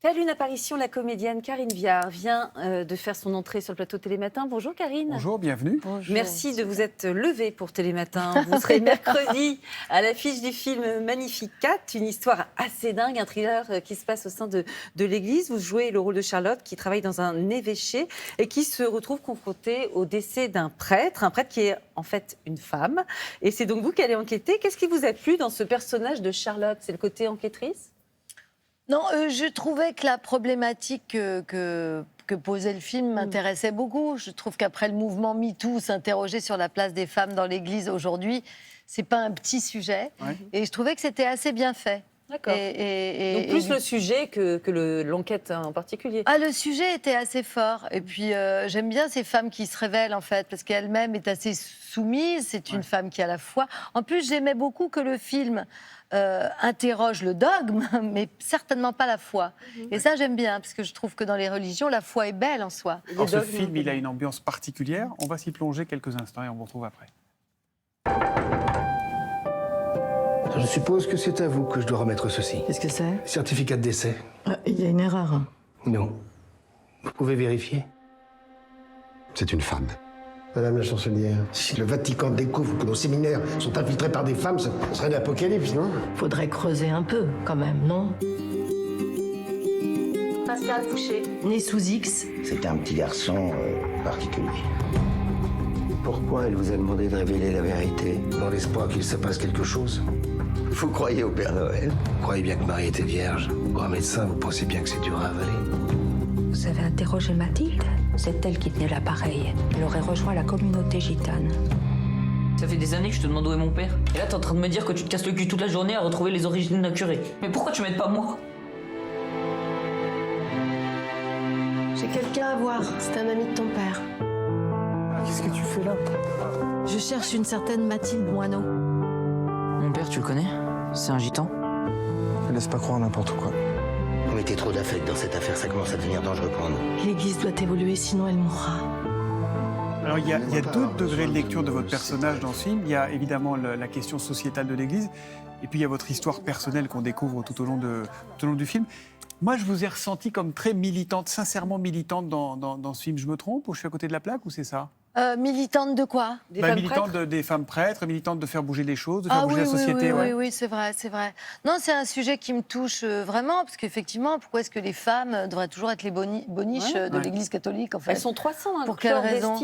Telle une apparition, la comédienne Karine Viard vient de faire son entrée sur le plateau Télématin. Bonjour Karine. Bonjour, bienvenue. Bonjour. Merci de vous être levée pour Télématin. Vous serez mercredi à l'affiche du film Magnificat, une histoire assez dingue, un thriller qui se passe au sein de l'église. Vous jouez le rôle de Charlotte qui travaille dans un évêché et qui se retrouve confrontée au décès d'un prêtre, un prêtre qui est en fait une femme. Et c'est donc vous qui allez enquêter. Qu'est-ce qui vous a plu dans ce personnage de Charlotte? C'est le côté enquêtrice? Non, je trouvais que la problématique que posait le film m'intéressait beaucoup. Je trouve qu'après le mouvement MeToo, s'interroger sur la place des femmes dans l'Église aujourd'hui, c'est pas un petit sujet. Ouais. Et je trouvais que c'était assez bien fait. D'accord. Donc plus le sujet que l'enquête en particulier. Ah, le sujet était assez fort. Et puis j'aime bien ces femmes qui se révèlent en fait, parce qu'elle-même est assez soumise. C'est une femme qui a la foi. En plus, j'aimais beaucoup que le film interroge le dogme, mais certainement pas la foi. Et ça, j'aime bien, parce que je trouve que dans les religions, la foi est belle en soi. Alors, ce film, il a une ambiance particulière. On va s'y plonger quelques instants et on vous retrouve après. Je suppose que c'est à vous que je dois remettre ceci. Qu'est-ce que c'est? Certificat de décès. Il y a une erreur. Non. Vous pouvez vérifier? C'est une femme. Madame la chancelière, si le Vatican découvre que nos séminaires sont infiltrés par des femmes, ça serait l'apocalypse, non? Faudrait creuser un peu, quand même, non? Pascal Fouché. Né sous X. C'était un petit garçon particulier. Pourquoi elle vous a demandé de révéler la vérité? Dans l'espoir qu'il se passe quelque chose? Vous croyez au Père Noël? Vous croyez bien que Marie était vierge? Grand médecin, vous pensez bien que c'est dur à avaler? Vous avez interrogé Mathilde? C'est elle qui tenait l'appareil. Elle aurait rejoint la communauté gitane. Ça fait des années que je te demande où est mon père. Et là, t'es en train de me dire que tu te casses le cul toute la journée à retrouver les origines d'un curé. Mais pourquoi tu m'aides pas moi? J'ai quelqu'un à voir. C'est un ami de ton père. Qu'est-ce que tu fais là? Je cherche une certaine Mathilde Moineau. Mon père, tu le connais? C'est un gitan? Ne laisse pas croire n'importe quoi. Vous mettez trop d'affect dans cette affaire, ça commence à devenir dangereux pour nous. L'Église doit évoluer, sinon elle mourra. Alors, il y a deux degrés de lecture de votre personnage dans ce film. Il y a évidemment la question sociétale de l'Église, et puis il y a votre histoire personnelle qu'on découvre tout au long du film. Moi, je vous ai ressenti comme très militante, sincèrement militante dans ce film. Je me trompe ou je suis à côté de la plaque ou c'est ça? Militante de quoi? Militante des femmes prêtres, militante de faire bouger les choses, de faire bouger la société. Oui, c'est vrai, c'est vrai. Non, c'est un sujet qui me touche vraiment, parce qu'effectivement, pourquoi est-ce que les femmes devraient toujours être les boniches de l'Église catholique, en fait? Elles sont 300, hein, pour quelle raison?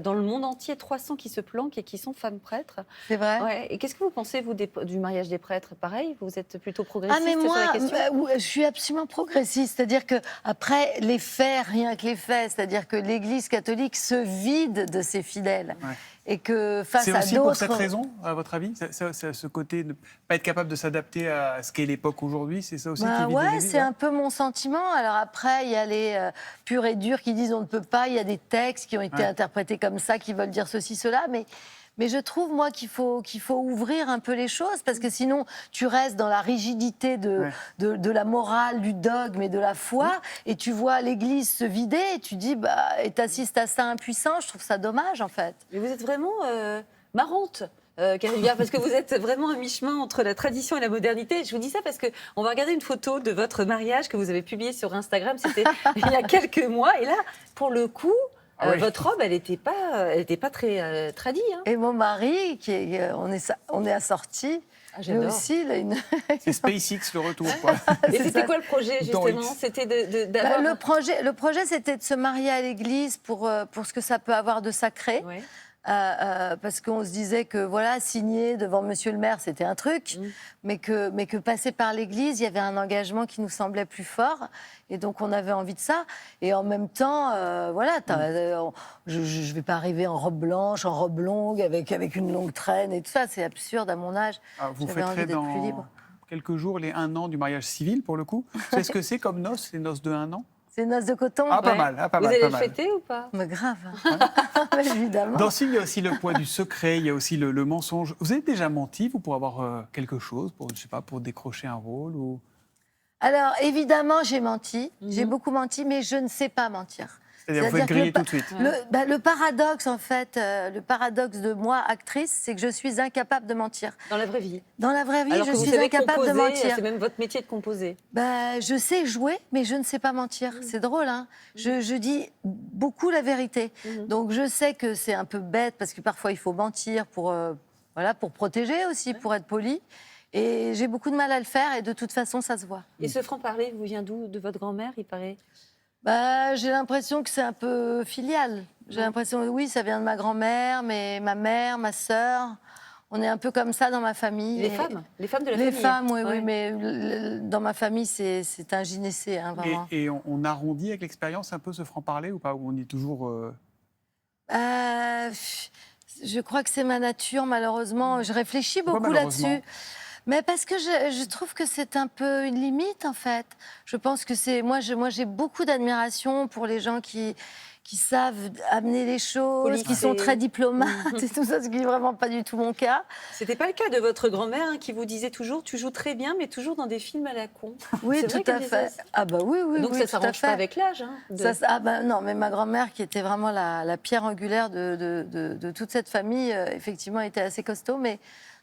Dans le monde entier, 300 qui se planquent et qui sont femmes prêtres. C'est vrai. Ouais. Et qu'est-ce que vous pensez, vous, du mariage des prêtres? Pareil, vous êtes plutôt progressiste mais moi, sur la question? je suis absolument progressiste. C'est-à-dire que après les faits, rien que les faits, c'est-à-dire que l'Église catholique se vide de ses fidèles. Ouais. Et que face à d'autres... C'est aussi pour cette raison, à votre avis, ce côté de ne pas être capable de s'adapter à ce qu'est l'époque aujourd'hui, c'est ça aussi qui vide l'Église? C'est un peu mon sentiment. Alors après, il y a les purs et durs qui disent on ne peut pas, il y a des textes qui ont été interprétés comme ça, qui veulent dire ceci, cela, mais je trouve, moi, qu'il faut ouvrir un peu les choses, parce que sinon, tu restes dans la rigidité de la morale, du dogme et de la foi, et tu vois l'Église se vider, et tu dis, et t'assistes à ça impuissant, je trouve ça dommage, en fait. Mais vous êtes vraiment marrante, Karine Viard, parce que vous êtes vraiment à mi-chemin entre la tradition et la modernité. Je vous dis ça parce qu'on va regarder une photo de votre mariage que vous avez publiée sur Instagram, c'était il y a quelques mois, et là, pour le coup... votre robe, elle n'était pas très tradie. Hein. Et mon mari, on est assortis. J'adore. Aussi, c'est SpaceX le retour. Quoi. Et c'était quoi le projet, justement? C'était d'avoir... Le projet, c'était de se marier à l'église pour ce que ça peut avoir de sacré. Ouais. Parce qu'on se disait que signer devant Monsieur le maire, c'était un truc, mais que passer par l'église, il y avait un engagement qui nous semblait plus fort, et donc on avait envie de ça. Et en même temps, je vais pas arriver en robe blanche, en robe longue, avec une longue traîne et tout ça, c'est absurde à mon âge. Vous fêterez dans quelques jours les 1 an du mariage civil, pour le coup. Vous savez ce que c'est comme noces, les noces de 1 an? C'est noces de coton. Ah, pas mal. Vous allez le fêter ou pas? Mais grave. Évidemment. Dans ce film, il y a aussi le poids du secret, il y a aussi le mensonge. Vous avez déjà menti, vous, pour avoir quelque chose, pour décrocher un rôle ou... Alors, évidemment, j'ai menti. J'ai beaucoup menti, mais je ne sais pas mentir. C'est-à-dire vous faites que griller tout de suite. le paradoxe, en fait, le paradoxe de moi, actrice, c'est que je suis incapable de mentir. Dans la vraie vie. Dans la vraie vie, Alors je que vous suis savez incapable de composer, mentir. c'est même votre métier de composer. Je sais jouer, mais je ne sais pas mentir. C'est drôle, hein. Je dis beaucoup la vérité. Donc je sais que c'est un peu bête, parce que parfois il faut mentir pour protéger aussi, pour être poli. Et j'ai beaucoup de mal à le faire, et de toute façon, ça se voit. Et ce franc-parler, vous vient d'où? De votre grand-mère, il paraît? J'ai l'impression que c'est un peu filial. J'ai l'impression, oui, ça vient de ma grand-mère, mais ma mère, ma sœur, on est un peu comme ça dans ma famille. Les femmes de la famille. Les femmes, oui, Ouais. oui, mais dans ma famille, c'est un gynécée, hein, vraiment. Et on arrondit avec l'expérience un peu ce franc-parler ou pas? Ou on est toujours... Je crois que c'est ma nature, malheureusement. Je réfléchis Pourquoi beaucoup malheureusement? là-dessus. Mais parce que je trouve que c'est un peu une limite, en fait. Je pense que c'est... Moi, j'ai beaucoup d'admiration pour les gens qui savent amener les choses, Polissé. qui sont très diplomates et tout ça, ce qui n'est vraiment pas du tout mon cas. C'était pas le cas de votre grand-mère, hein, qui vous disait toujours, tu joues très bien, mais toujours dans des films à la con. Oui, C'est tout vrai qu'elle à disait fait. ça. Ah bah oui, oui, Donc oui, ça tout à s'arrange pas fait. avec l'âge. Hein, Non, mais ma grand-mère, qui était vraiment la pierre angulaire de toute cette famille, effectivement, était assez costaud. Mais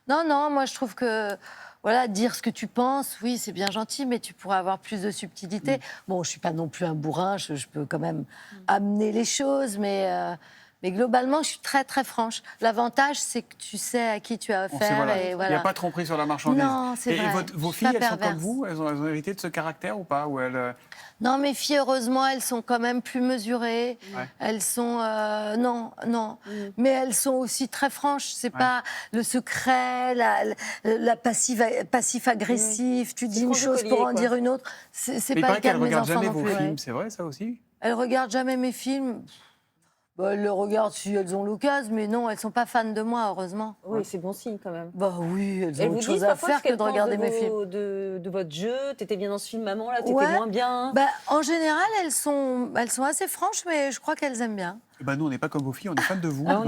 non, moi, je trouve que... Voilà, dire ce que tu penses, oui, c'est bien gentil, mais tu pourrais avoir plus de subtilité. Bon, je suis pas non plus un bourrin, je peux quand même amener les choses, mais globalement, je suis très, très franche. L'avantage, c'est que tu sais à qui tu as On sait, affaire. voilà. Et Il voilà. n'y a pas de tromperie sur la marchandise. Non, c'est Et vrai. vos Je suis filles, pas elles sont comme perverse. vous? Elles ont hérité de ce caractère ou pas? Ou elles... Non, mes filles, heureusement, elles sont quand même plus mesurées. Ouais. Elles sont... non. Mais elles sont aussi très franches. C'est pas le secret, la passif-agressif. Tu dis une chose pour en dire une autre. C'est Mais il pas paraît le cas qu'elles de mes regardent enfants jamais non vos plus. films, c'est vrai ça aussi? Elles regardent jamais mes films. Elles le regardent si elles ont l'occasion, mais non, elles sont pas fans de moi, heureusement. Oui, c'est bon signe quand même. Oui, elles Elles ont vous autre disent chose à parfois faire ce que qu'elles de regarder pensent mes films. de votre jeu. T'étais bien dans ce film, maman, là, t'étais Ouais. moins bien. En général, elles sont assez franches, mais je crois qu'elles aiment bien. Nous, on n'est pas comme vos filles, on est fans de vous. Ah,